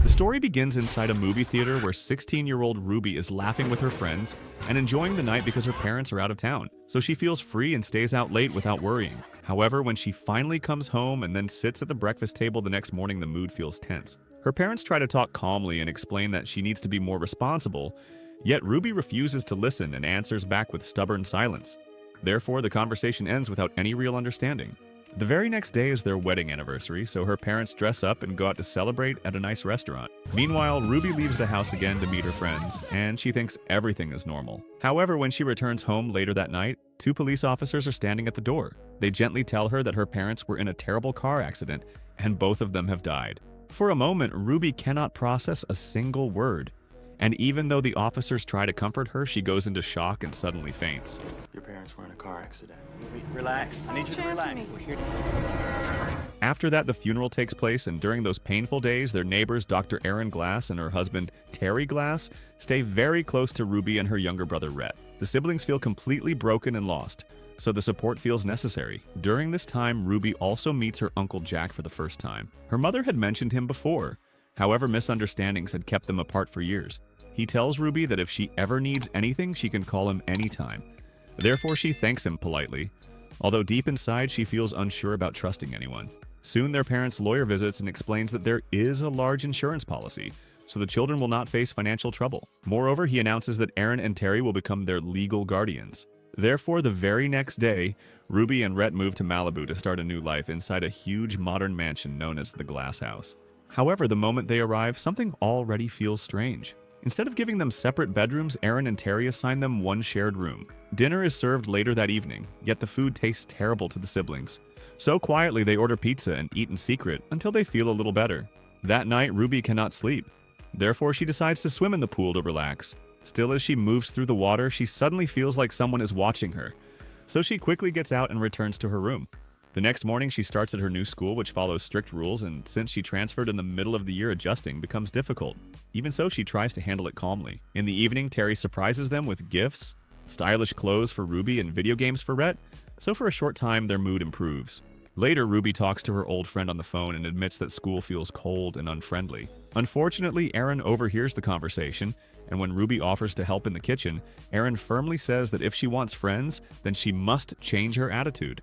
The story begins inside a movie theater where 16-year-old Ruby is laughing with her friends and enjoying the night because her parents are out of town, so she feels free and stays out late without worrying. However, when she finally comes home and then sits at the breakfast table the next morning, the mood feels tense. Her parents try to talk calmly and explain that she needs to be more responsible, yet Ruby refuses to listen and answers back with stubborn silence. Therefore, the conversation ends without any real understanding. The very next day is their wedding anniversary, so her parents dress up and go out to celebrate at a nice restaurant. Meanwhile, Ruby leaves the house again to meet her friends, and she thinks everything is normal. However, when she returns home later that night, two police officers are standing at the door. They gently tell her that her parents were in a terrible car accident, and both of them have died. For a moment, Ruby cannot process a single word. And even though the officers try to comfort her, she goes into shock and suddenly faints. Your parents were in a car accident. Relax. I need you to Chance relax. me. We're here to... After that, the funeral takes place, and during those painful days, their neighbors, Dr. Aaron Glass and her husband, Terry Glass, stay very close to Ruby and her younger brother, Rhett. The siblings feel completely broken and lost, so the support feels necessary. During this time, Ruby also meets her Uncle Jack for the first time. Her mother had mentioned him before. However, misunderstandings had kept them apart for years. He tells Ruby that if she ever needs anything, she can call him anytime. Therefore, she thanks him politely, although deep inside she feels unsure about trusting anyone. Soon their parents' lawyer visits and explains that there is a large insurance policy, so the children will not face financial trouble. Moreover, he announces that Aaron and Terry will become their legal guardians. Therefore, the very next day, Ruby and Rhett move to Malibu to start a new life inside a huge modern mansion known as the Glass House. However, the moment they arrive, something already feels strange. Instead of giving them separate bedrooms, Aaron and Terry assign them one shared room. Dinner is served later that evening, yet the food tastes terrible to the siblings. So quietly, they order pizza and eat in secret until they feel a little better. That night, Ruby cannot sleep. Therefore, she decides to swim in the pool to relax. Still, as she moves through the water, she suddenly feels like someone is watching her. So she quickly gets out and returns to her room. The next morning, she starts at her new school, which follows strict rules, and since she transferred in the middle of the year, adjusting becomes difficult. Even so, she tries to handle it calmly. In the evening, Terry surprises them with gifts, stylish clothes for Ruby, and video games for Rhett, so for a short time, their mood improves. Later, Ruby talks to her old friend on the phone and admits that school feels cold and unfriendly. Unfortunately, Aaron overhears the conversation, and when Ruby offers to help in the kitchen, Aaron firmly says that if she wants friends, then she must change her attitude.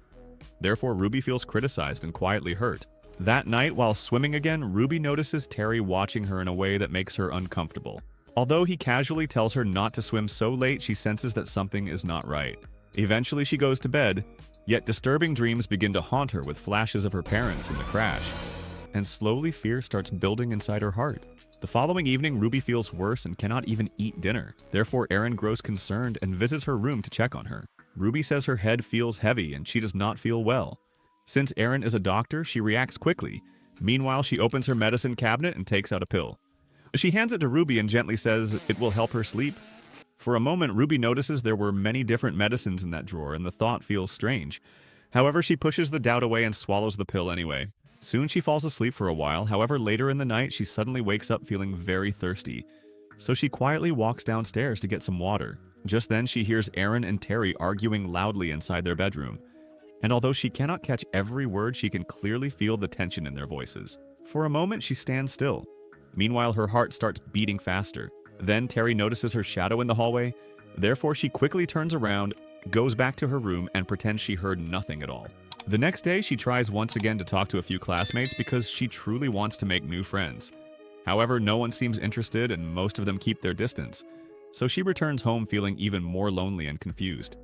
Therefore, Ruby feels criticized and quietly hurt. That night, while swimming again, Ruby notices Terry watching her in a way that makes her uncomfortable. Although he casually tells her not to swim so late, she senses that something is not right. Eventually, she goes to bed, yet disturbing dreams begin to haunt her with flashes of her parents in the crash. And slowly, fear starts building inside her heart. The following evening, Ruby feels worse and cannot even eat dinner. Therefore, Aaron grows concerned and visits her room to check on her. Ruby says her head feels heavy and she does not feel well. Since Aaron is a doctor, she reacts quickly. Meanwhile, she opens her medicine cabinet and takes out a pill. She hands it to Ruby and gently says it will help her sleep. For a moment, Ruby notices there were many different medicines in that drawer and the thought feels strange. However, she pushes the doubt away and swallows the pill anyway. Soon she falls asleep for a while. However, later in the night, she suddenly wakes up feeling very thirsty. So she quietly walks downstairs to get some water. Just then, she hears Aaron and Terry arguing loudly inside their bedroom. And although she cannot catch every word, she can clearly feel the tension in their voices. For a moment, she stands still. Meanwhile, her heart starts beating faster. Then Terry notices her shadow in the hallway. Therefore, she quickly turns around, goes back to her room, and pretends she heard nothing at all. The next day, she tries once again to talk to a few classmates because she truly wants to make new friends. However, no one seems interested and most of them keep their distance. So she returns home feeling even more lonely and confused.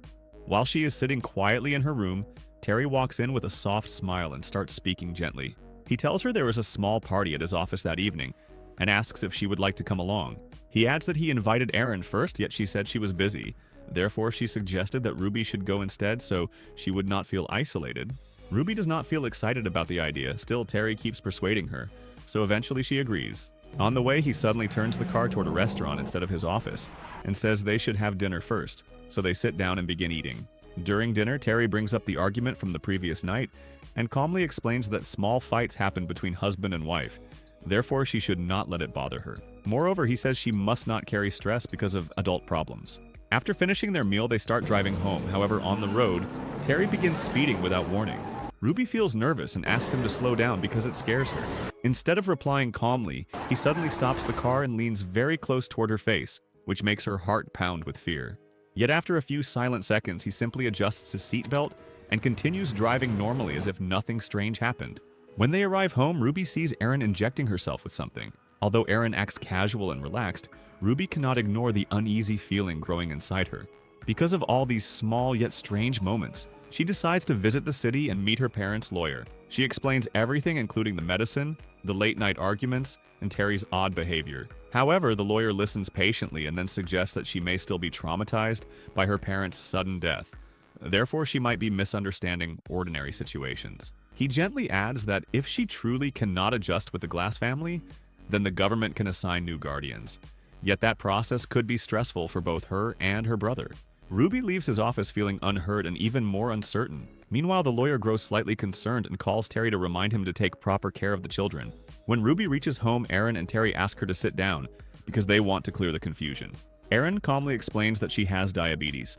While she is sitting quietly in her room, Terry walks in with a soft smile and starts speaking gently. He tells her there was a small party at his office that evening and asks if she would like to come along. He adds that he invited Aaron first, yet she said she was busy. Therefore, she suggested that Ruby should go instead so she would not feel isolated. Ruby does not feel excited about the idea. Still, Terry keeps persuading her, so eventually she agrees. On the way, he suddenly turns the car toward a restaurant instead of his office and says they should have dinner first, so they sit down and begin eating. During dinner, Terry brings up the argument from the previous night and calmly explains that small fights happen between husband and wife. Therefore, she should not let it bother her. Moreover, he says she must not carry stress because of adult problems. After finishing their meal, they start driving home. However, on the road, Terry begins speeding without warning. Ruby feels nervous and asks him to slow down because it scares her. Instead of replying calmly, he suddenly stops the car and leans very close toward her face, which makes her heart pound with fear. Yet after a few silent seconds, he simply adjusts his seatbelt and continues driving normally as if nothing strange happened. When they arrive home, Ruby sees Erin injecting herself with something. Although Erin acts casual and relaxed, Ruby cannot ignore the uneasy feeling growing inside her. Because of all these small yet strange moments, she decides to visit the city and meet her parents' lawyer. She explains everything, including the medicine, the late-night arguments, and Terry's odd behavior. However, the lawyer listens patiently and then suggests that she may still be traumatized by her parents' sudden death. Therefore, she might be misunderstanding ordinary situations. He gently adds that if she truly cannot adjust with the Glass family, then the government can assign new guardians. Yet that process could be stressful for both her and her brother. Ruby leaves his office feeling unheard and even more uncertain. Meanwhile, the lawyer grows slightly concerned and calls Terry to remind him to take proper care of the children. When Ruby reaches home, Erin and Terry ask her to sit down because they want to clear the confusion. Erin calmly explains that she has diabetes.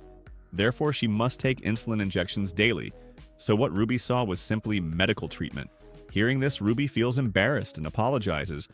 Therefore, she must take insulin injections daily. So what Ruby saw was simply medical treatment. Hearing this, Ruby feels embarrassed and apologizes,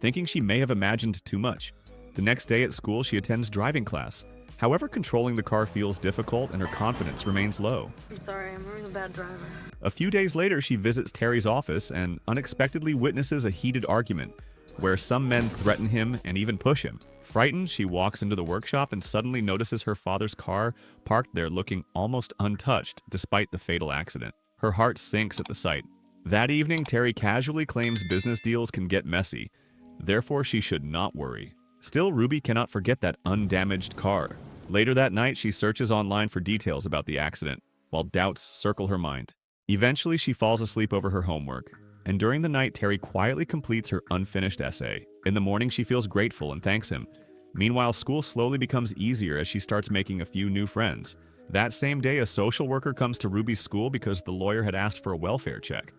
thinking she may have imagined too much. The next day at school, she attends driving class. However, controlling the car feels difficult and her confidence remains low. I'm sorry, I'm a really bad driver. A few days later, she visits Terry's office and unexpectedly witnesses a heated argument where some men threaten him and even push him. Frightened, she walks into the workshop and suddenly notices her father's car parked there looking almost untouched despite the fatal accident. Her heart sinks at the sight. That evening, Terry casually claims business deals can get messy. Therefore, she should not worry. Still, Ruby cannot forget that undamaged car. Later that night, she searches online for details about the accident, while doubts circle her mind. Eventually, she falls asleep over her homework, and during the night, Terry quietly completes her unfinished essay. In the morning, she feels grateful and thanks him. Meanwhile, school slowly becomes easier as she starts making a few new friends. That same day, a social worker comes to Ruby's school because the lawyer had asked for a welfare check.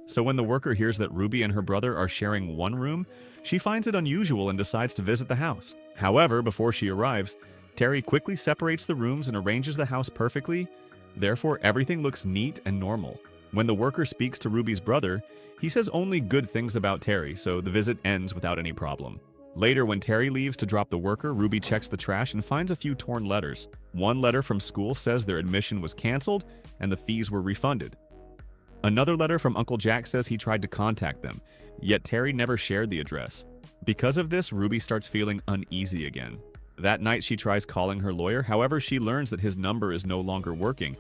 So when the worker hears that Ruby and her brother are sharing one room, she finds it unusual and decides to visit the house. However, before she arrives, Terry quickly separates the rooms and arranges the house perfectly. Therefore, everything looks neat and normal. When the worker speaks to Ruby's brother, he says only good things about Terry, so the visit ends without any problem. Later, when Terry leaves to drop the worker, Ruby checks the trash and finds a few torn letters. One letter from school says their admission was canceled and the fees were refunded. Another letter from Uncle Jack says he tried to contact them, yet Terry never shared the address. Because of this, Ruby starts feeling uneasy again. That night, she tries calling her lawyer. However, she learns that his number is no longer working,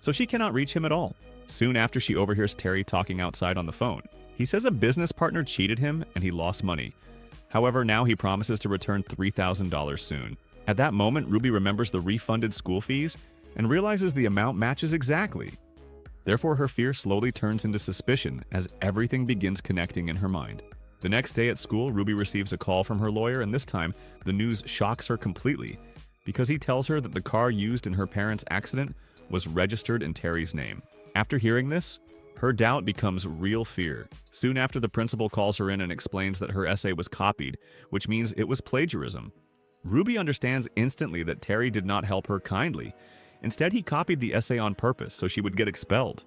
so she cannot reach him at all. Soon after, she overhears Terry talking outside on the phone. He says a business partner cheated him and he lost money. However, now he promises to return $3,000 soon. At that moment, Ruby remembers the refunded school fees and realizes the amount matches exactly. Therefore, her fear slowly turns into suspicion as everything begins connecting in her mind. The next day at school, Ruby receives a call from her lawyer, and this time, the news shocks her completely because he tells her that the car used in her parents' accident was registered in Terry's name. After hearing this, her doubt becomes real fear. Soon after, the principal calls her in and explains that her essay was copied, which means it was plagiarism. Ruby understands instantly that Terry did not help her kindly. Instead, he copied the essay on purpose so she would get expelled.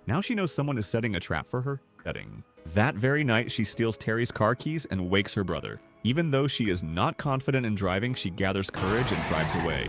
Now she knows someone is setting a trap for her. That very night, she steals Terry's car keys and wakes her brother. Even though she is not confident in driving, she gathers courage and drives away.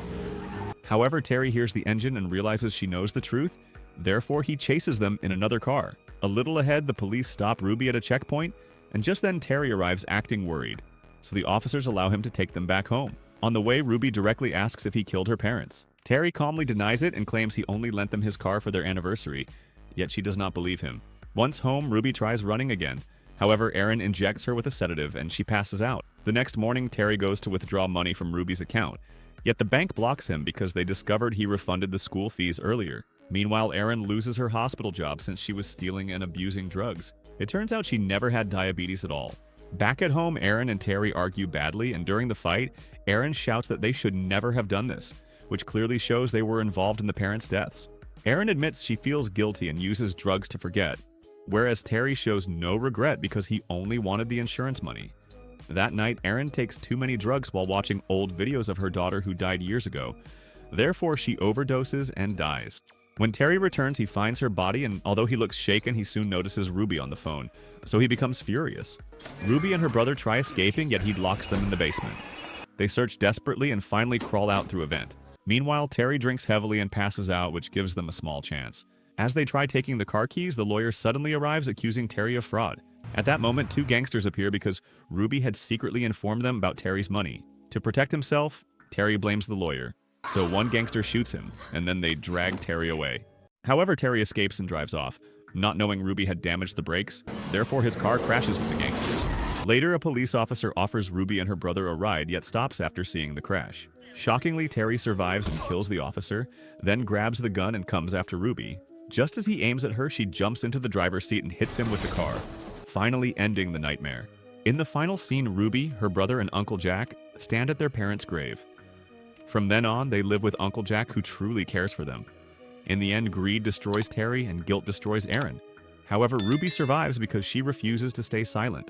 However, Terry hears the engine and realizes she knows the truth. Therefore, he chases them in another car. A little ahead, the police stop Ruby at a checkpoint, and just then Terry arrives acting worried. So the officers allow him to take them back home. On the way, Ruby directly asks if he killed her parents. Terry calmly denies it and claims he only lent them his car for their anniversary, yet she does not believe him. Once home, Ruby tries running again. However, Erin injects her with a sedative and she passes out. The next morning, Terry goes to withdraw money from Ruby's account, yet the bank blocks him because they discovered he refunded the school fees earlier. Meanwhile, Erin loses her hospital job since she was stealing and abusing drugs. It turns out she never had diabetes at all. Back at home, Erin and Terry argue badly, and during the fight, Erin shouts that they should never have done this, which clearly shows they were involved in the parents' deaths. Erin admits she feels guilty and uses drugs to forget, whereas Terry shows no regret because he only wanted the insurance money. That night, Erin takes too many drugs while watching old videos of her daughter who died years ago. Therefore, she overdoses and dies. When Terry returns, he finds her body, and although he looks shaken, he soon notices Ruby on the phone, so he becomes furious. Ruby and her brother try escaping, yet he locks them in the basement. They search desperately and finally crawl out through a vent. Meanwhile, Terry drinks heavily and passes out, which gives them a small chance. As they try taking the car keys, the lawyer suddenly arrives, accusing Terry of fraud. At that moment, two gangsters appear because Ruby had secretly informed them about Terry's money. To protect himself, Terry blames the lawyer. So one gangster shoots him, and then they drag Terry away. However, Terry escapes and drives off, not knowing Ruby had damaged the brakes. Therefore, his car crashes with the gangsters. Later, a police officer offers Ruby and her brother a ride, yet stops after seeing the crash. Shockingly, Terry survives and kills the officer, then grabs the gun and comes after Ruby. Just as he aims at her, she jumps into the driver's seat and hits him with the car, finally ending the nightmare. In the final scene, Ruby, her brother, and Uncle Jack stand at their parents' grave. From then on, they live with Uncle Jack, who truly cares for them. In the end, greed destroys Terry and guilt destroys Aaron. However, Ruby survives because she refuses to stay silent.